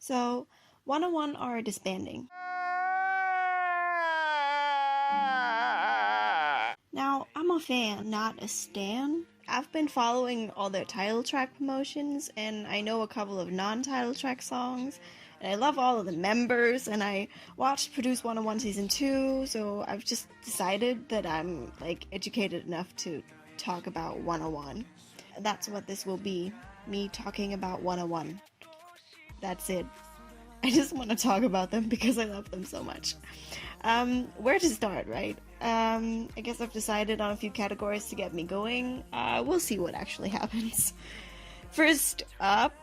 So, 101 are disbanding. Now, I'm a fan, not a stan. I've been following all their title track promotions, and I know a couple of non-title track songs, and I love all of the members, and I watched Produce 101 Season 2, so I've just decided that I'm, educated enough to talk about 101. That's what this will be, me talking about 101. That's it. I just want to talk about them because I love them so much. Where to start, right? I guess I've decided on a few categories to get me going. We'll see what actually happens. First up,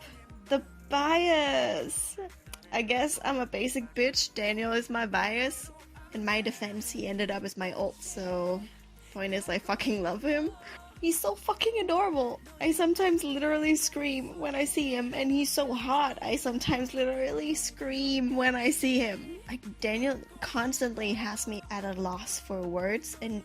the bias. I guess I'm a basic bitch. Daniel is my bias. In my defense, he ended up as my ult, so point is I fucking love him. He's so fucking adorable. I sometimes literally scream when I see him, and he's so hot. I sometimes literally scream when I see him. Daniel constantly has me at a loss for words, and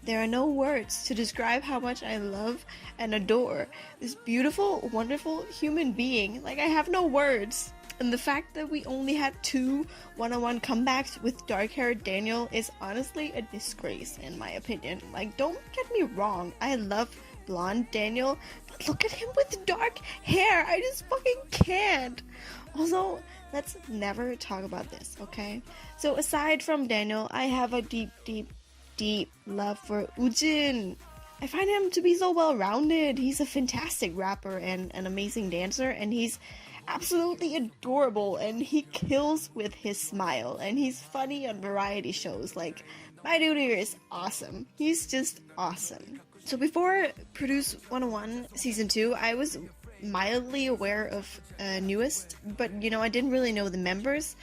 there are no words to describe how much I love and adore this beautiful, wonderful human being. I have no words. And the fact that we only had two one-on-one comebacks with dark-haired Daniel is honestly a disgrace, in my opinion. Don't get me wrong, I love blonde Daniel, but look at him with dark hair, I just fucking can't. Also, let's never talk about this, okay? So aside from Daniel, I have a deep, deep, deep love for Ujin. I find him to be so well-rounded. He's a fantastic rapper and an amazing dancer, and he's absolutely adorable, and he kills with his smile, and he's funny on variety shows. My dude here is awesome. He's just awesome. So before Produce 101 Season 2, I was mildly aware of Newest, but I didn't really know the members.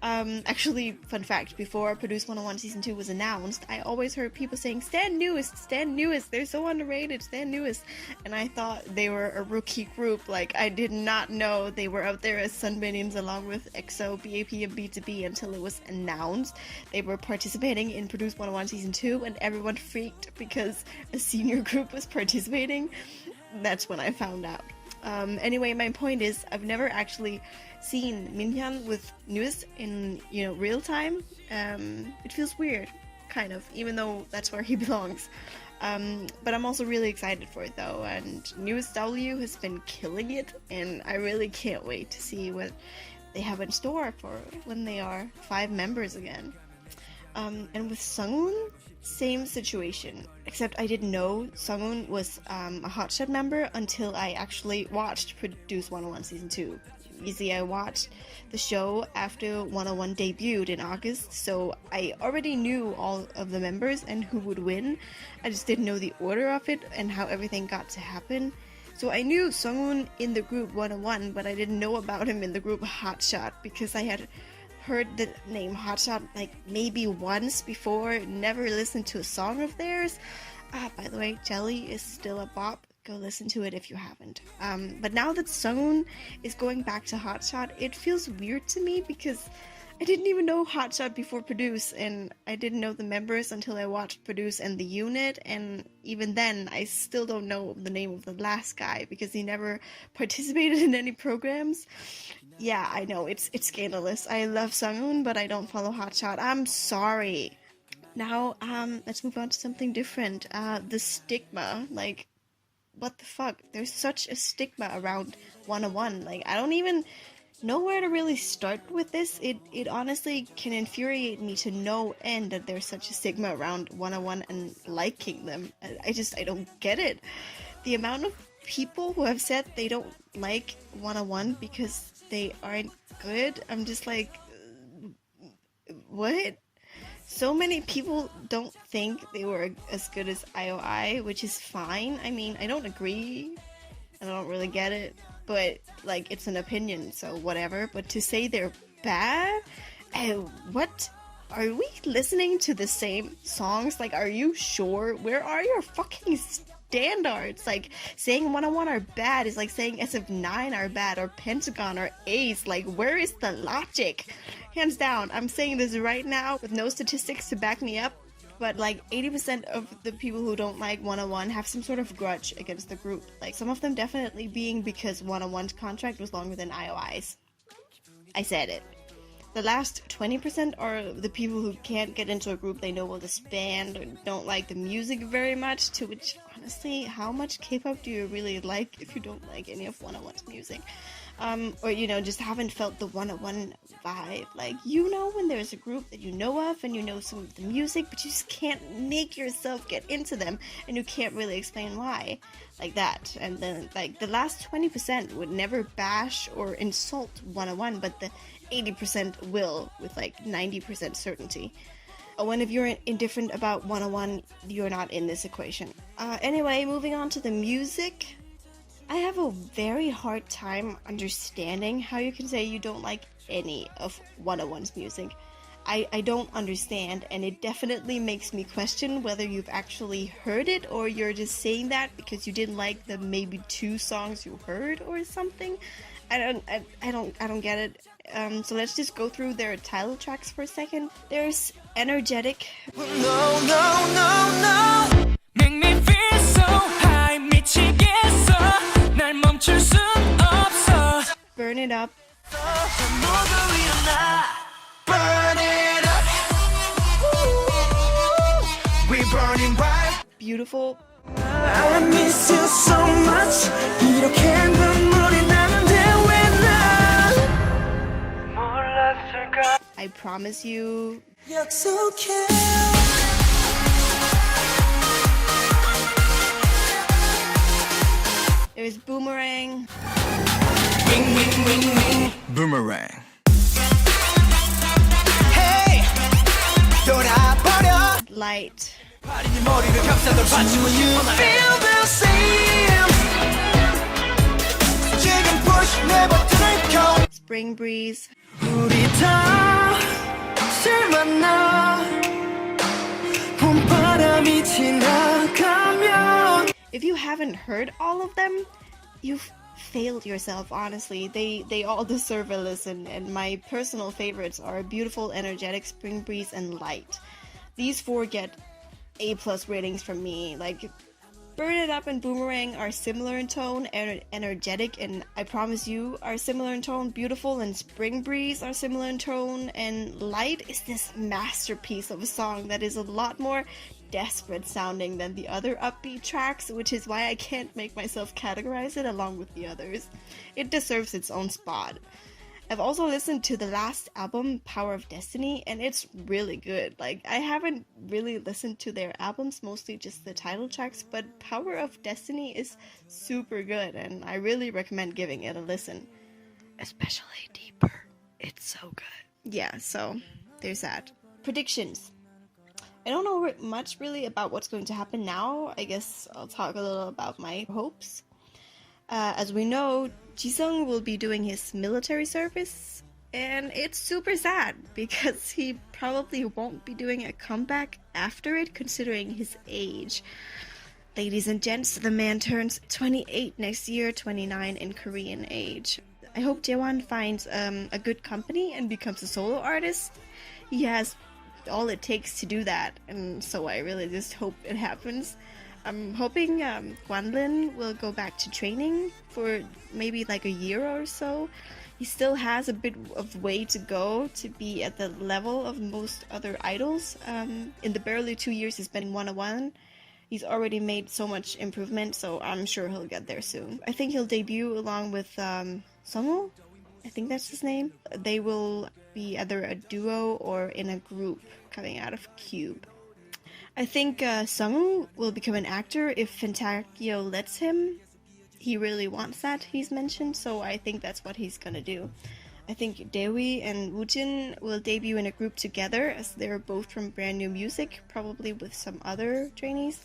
Actually, fun fact, before Produce 101 Season 2 was announced, I always heard people saying, Stan Newest, they're so underrated, Stan Newest, and I thought they were a rookie group. I did not know they were out there as Sun Minions along with EXO, BAP, and B2B until it was announced. They were participating in Produce 101 Season 2, and everyone freaked because a senior group was participating. That's when I found out. Anyway, my point is, I've never actually seen Minhyun with Newest in, real time. It feels weird, kind of, even though that's where he belongs. But I'm also really excited for it, though, and Newest W has been killing it, and I really can't wait to see what they have in store for when they are 5 members again. And with Sungwoon, same situation, except I didn't know Sungwoon was a Hotshot member until I actually watched Produce 101 Season 2. You see, I watched the show after 101 debuted in August, so I already knew all of the members and who would win. I just didn't know the order of it and how everything got to happen. So I knew Sungwoon in the group 101, but I didn't know about him in the group Hotshot because I had heard the name Hotshot maybe once before, never listened to a song of theirs. By the way, Jelly is still a bop. Go listen to it if you haven't. But now that Sungwoon is going back to Hotshot, it feels weird to me because I didn't even know Hotshot before Produce, and I didn't know the members until I watched Produce and the unit, and even then, I still don't know the name of the last guy because he never participated in any programs. Yeah, I know, it's scandalous. I love Sungwoon, but I don't follow Hotshot. I'm sorry. Now, let's move on to something different. The stigma, what the fuck? There's such a stigma around 101. I don't even know where to really start with this. It honestly can infuriate me to no end that there's such a stigma around 101 and liking them. I don't get it. The amount of people who have said they don't like 101 because they aren't good, I'm just what? So many people don't think they were as good as IOI, which is fine. I mean, I don't agree. I don't really get it. But, it's an opinion, so whatever. But to say they're bad? What? Are we listening to the same songs? Are you sure? Where are your fucking standards? Saying 101 are bad is like saying SF9 are bad, or Pentagon, or Ace. Where is the logic? Hands down, I'm saying this right now with no statistics to back me up, but 80% of the people who don't like 101 have some sort of grudge against the group. Some of them definitely being because 101's contract was longer than IOI's. I said it. The last 20% are the people who can't get into a group they know will disband or don't like the music very much, to which, honestly, how much K-pop do you really like if you don't like any of 101's music? Or, just haven't felt the 101 vibe. Like, when there's a group that you know of and you know some of the music, but you just can't make yourself get into them and you can't really explain why. Like that. And then, like, the last 20% would never bash or insult 101, but the 80% will with like 90% certainty. When if you're indifferent about 101, you're not in this equation. Anyway, moving on to the music. I have a very hard time understanding how you can say you don't like any of 101's music. I don't understand, and it definitely makes me question whether you've actually heard it or you're just saying that because you didn't like the maybe 2 songs you heard or something. I don't get it. So let's just go through their title tracks for a second. There's Energetic. No, no, no, no. Make me feel so high. 미치겠어. 날 멈출 순 없어. Burn It Up. Burn it up. We burning bright. Beautiful. I miss you so much. 이렇게 눈물이 나는데 왜 난 몰랐을까? I Promise You. 약속해. There's Boomerang. Wing, wing, wing, wing. Boomerang. Hey, 돌아버려. Light. You feel the same. 지금 push never turn. Spring Breeze. 우리 다시 만나. 봄바람이 지나가면. If you haven't heard all of them, you've failed yourself, honestly. They all deserve a listen, and my personal favorites are Beautiful, Energetic, Spring Breeze, and Light. These 4 get A+ ratings from me. Like, Burn It Up and Boomerang are similar in tone, Energetic and I Promise You are similar in tone, Beautiful and Spring Breeze are similar in tone, and Light is this masterpiece of a song that is a lot more desperate sounding than the other upbeat tracks, which is why I can't make myself categorize it along with the others. It deserves its own spot. I've also listened to the last album, Power of Destiny, and it's really good. Like, I haven't really listened to their albums, mostly just the title tracks, but Power of Destiny is super good, and I really recommend giving it a listen. Especially Deeper. It's so good. Yeah, so there's that. Predictions. I don't know much really about what's going to happen now. I guess I'll talk a little about my hopes. As we know, Jisung will be doing his military service, and it's super sad because he probably won't be doing a comeback after it, considering his age. Ladies and gents, the man turns 28 next year, 29 in Korean age. I hope Jaewon finds a good company and becomes a solo artist. He has all it takes to do that, and so I really just hope it happens. I'm hoping Gwanlin will go back to training for maybe like a year or so. He still has a bit of way to go to be at the level of most other idols. In the barely 2 years he's been in 101, he's already made so much improvement, so I'm sure he'll get there soon. I think he'll debut along with Sungwoo. I think that's his name. They will be either a duo or in a group coming out of Cube. I think Sungwoo will become an actor if Fantagio lets him. He really wants that, he's mentioned, so I think that's what he's gonna do. I think Daewoo and Woojin will debut in a group together, as they're both from Brand New Music, probably with some other trainees.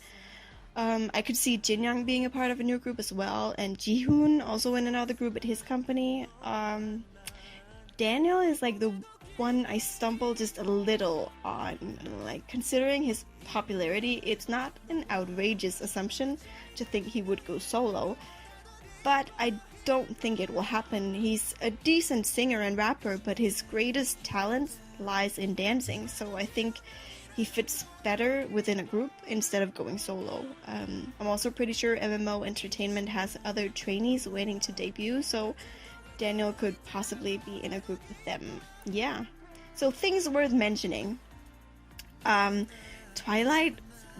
I could see Jinyoung being a part of a new group as well, and Jihoon also in another group at his company. Daniel is like the one I stumble just a little on. Like, considering his popularity, it's not an outrageous assumption to think he would go solo, but I don't think it will happen. He's a decent singer and rapper, but his greatest talent lies in dancing, so I think he fits better within a group instead of going solo. I'm also pretty sure MMO Entertainment has other trainees waiting to debut, so Daniel could possibly be in a group with them. Yeah. So things worth mentioning. Um, Twilight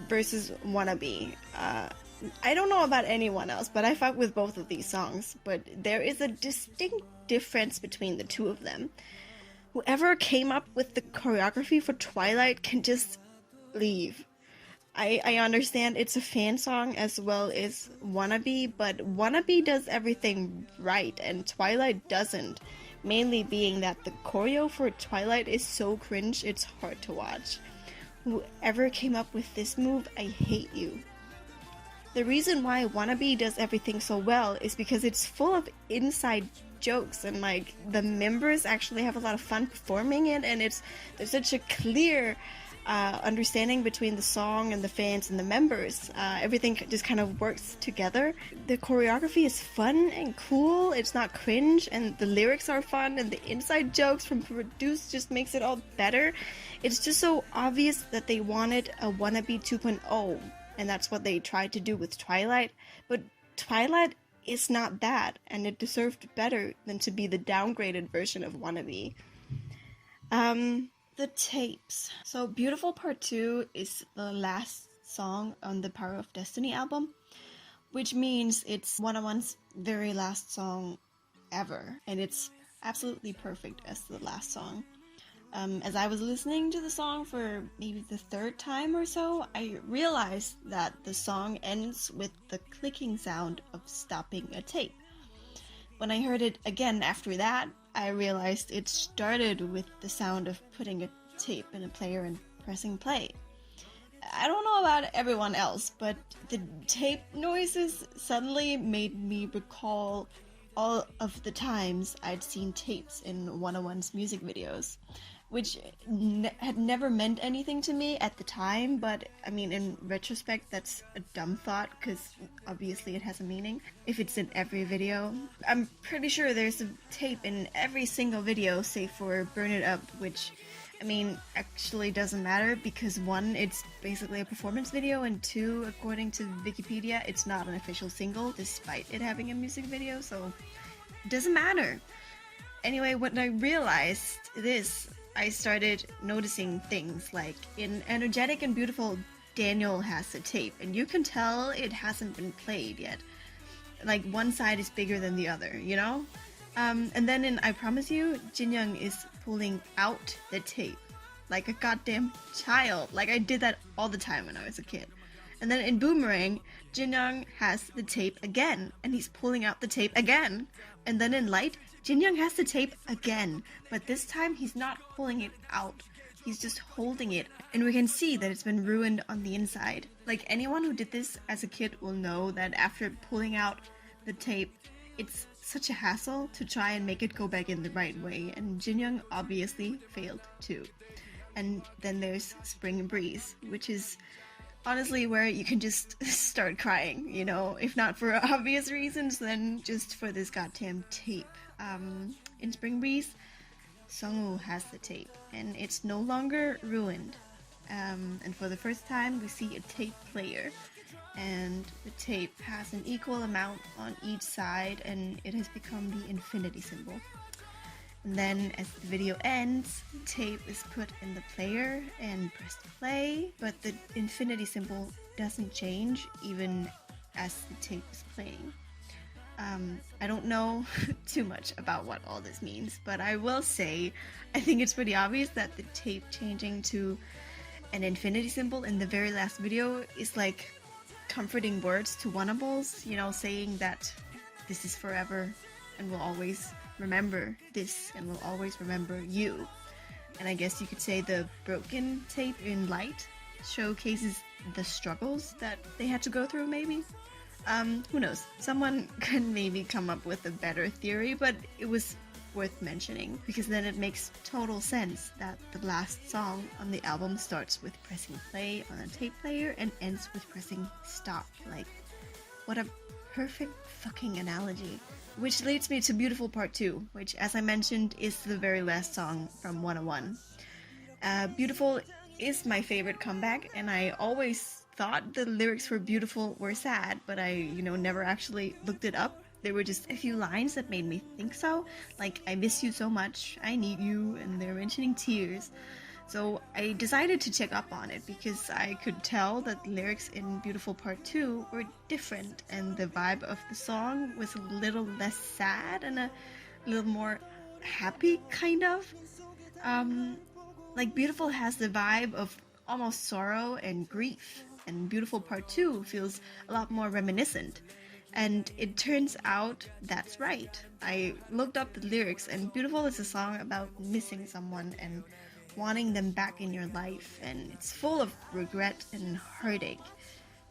versus Wannabe. I don't know about anyone else, but I fuck with both of these songs. But there is a distinct difference between the two of them. Whoever came up with the choreography for Twilight can just leave. I understand it's a fan song as well as Wannabe, but Wannabe does everything right and Twilight doesn't. Mainly being that the choreo for Twilight is so cringe, it's hard to watch. Whoever came up with this move, I hate you. The reason why Wannabe does everything so well is because it's full of inside jokes and like the members actually have a lot of fun performing it, and there's such a clear understanding between the song and the fans and the members. Everything just kind of works together. The choreography is fun and cool, it's not cringe, and the lyrics are fun, and the inside jokes from Produce just makes it all better. It's just so obvious that they wanted a Wannabe 2.0, and that's what they tried to do with Twilight. But Twilight is not that, and it deserved better than to be the downgraded version of Wannabe. The tapes. So Beautiful Part 2 is the last song on the Power of Destiny album, which means it's 101's very last song ever, and it's absolutely perfect as the last song. As I was listening to the song for maybe the third time or so, I realized that the song ends with the clicking sound of stopping a tape. When I heard it again after that, I realized it started with the sound of putting a tape in a player and pressing play. I don't know about everyone else, but the tape noises suddenly made me recall all of the times I'd seen tapes in 101's music videos, which had never meant anything to me at the time, but I mean, in retrospect, that's a dumb thought, because obviously it has a meaning if it's in every video. I'm pretty sure there's a tape in every single video, save for Burn It Up, which, I mean, actually doesn't matter, because one, it's basically a performance video, and two, according to Wikipedia, it's not an official single, despite it having a music video, so it doesn't matter. Anyway, when I realized this, I started noticing things like in Energetic and Beautiful, Daniel has a tape, and you can tell it hasn't been played yet. Like, one side is bigger than the other, you know? And then in I Promise You, Jinyoung is pulling out the tape like a goddamn child. Like, I did that all the time when I was a kid. And then in Boomerang, Jinyoung has the tape again, and he's pulling out the tape again. And then in Light, Jinyoung has the tape again, but this time he's not pulling it out. He's just holding it, and we can see that it's been ruined on the inside. Like, anyone who did this as a kid will know that after pulling out the tape, it's such a hassle to try and make it go back in the right way, and Jinyoung obviously failed too. And then there's Spring Breeze, which is honestly where you can just start crying, you know, if not for obvious reasons, then just for this goddamn tape. In Spring Breeze, Sungwoo has the tape, and it's no longer ruined. And for the first time, we see a tape player, and the tape has an equal amount on each side, and it has become the infinity symbol. And then as the video ends, the tape is put in the player and pressed play, but the infinity symbol doesn't change even as the tape is playing. I don't know too much about what all this means, but I will say I think it's pretty obvious that the tape changing to an infinity symbol in the very last video is like comforting words to Wannables, you know, saying that this is forever and we'll always remember this and we'll always remember you. And I guess you could say the broken tape in Light showcases the struggles that they had to go through, maybe? Who knows? Someone can maybe come up with a better theory, but it was worth mentioning, because then it makes total sense that the last song on the album starts with pressing play on a tape player and ends with pressing stop. Like, what a perfect fucking analogy. Which leads me to Beautiful Part 2, which, as I mentioned, is the very last song from 101. Beautiful is my favorite comeback, and I always thought the lyrics for Beautiful were sad, but I, never actually looked it up. there were just a few lines that made me think so, like I miss you so much, I need you, and they're mentioning tears. So I decided to check up on it because I could tell that the lyrics in Beautiful Part 2 were different, and the vibe of the song was a little less sad and a little more happy, kind of. Like Beautiful has the vibe of almost sorrow and grief, and Beautiful Part 2 feels a lot more reminiscent. And it turns out that's right. I looked up the lyrics, and Beautiful is a song about missing someone and wanting them back in your life, and it's full of regret and heartache.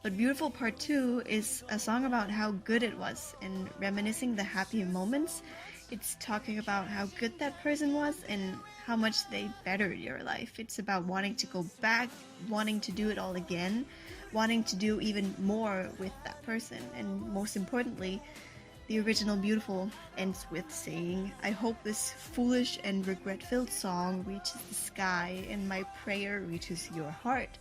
But Beautiful Part 2 is a song about how good it was and reminiscing the happy moments. It's talking about how good that person was and how much they bettered your life. It's about wanting to go back, wanting to do it all again, wanting to do even more with that person. And most importantly, the original Beautiful ends with saying, I hope this foolish and regret-filled song reaches the sky and my prayer reaches your heart.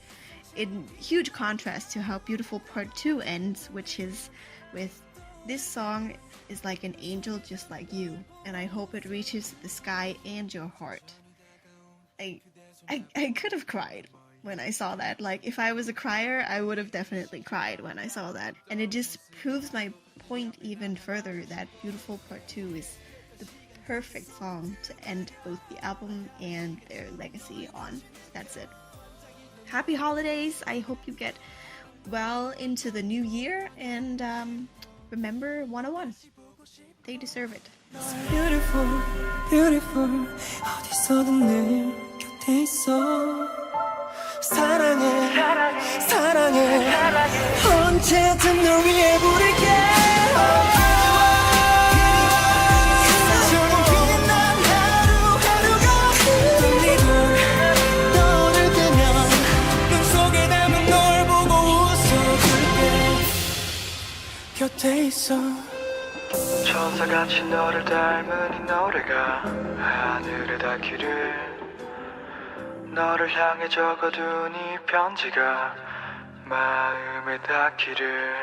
In huge contrast to how Beautiful Part 2 ends, which is with, this song is like an angel just like you, and I hope it reaches the sky and your heart. I could have cried when I saw that. Like, if I was a crier, I would have definitely cried when I saw that. And it just proves my point even further that Beautiful Part 2 is the perfect song to end both the album and their legacy on. That's it. Happy holidays! I hope you get well into the new year, and remember 101. They deserve it. Beautiful, beautiful. 어디서든 늘 곁에 있어. 사랑해, 사랑해. 언제든 널 위해 부를게. 조용히 난 하루하루가 떨리던 너를 뜨면 눈 속에 담은 널 보고 웃어줄게. 곁에 있어. 천사같이 너를 닮은 이 노래가 하늘에 닿기를 너를 향해 적어둔 이 편지가 마음에 닿기를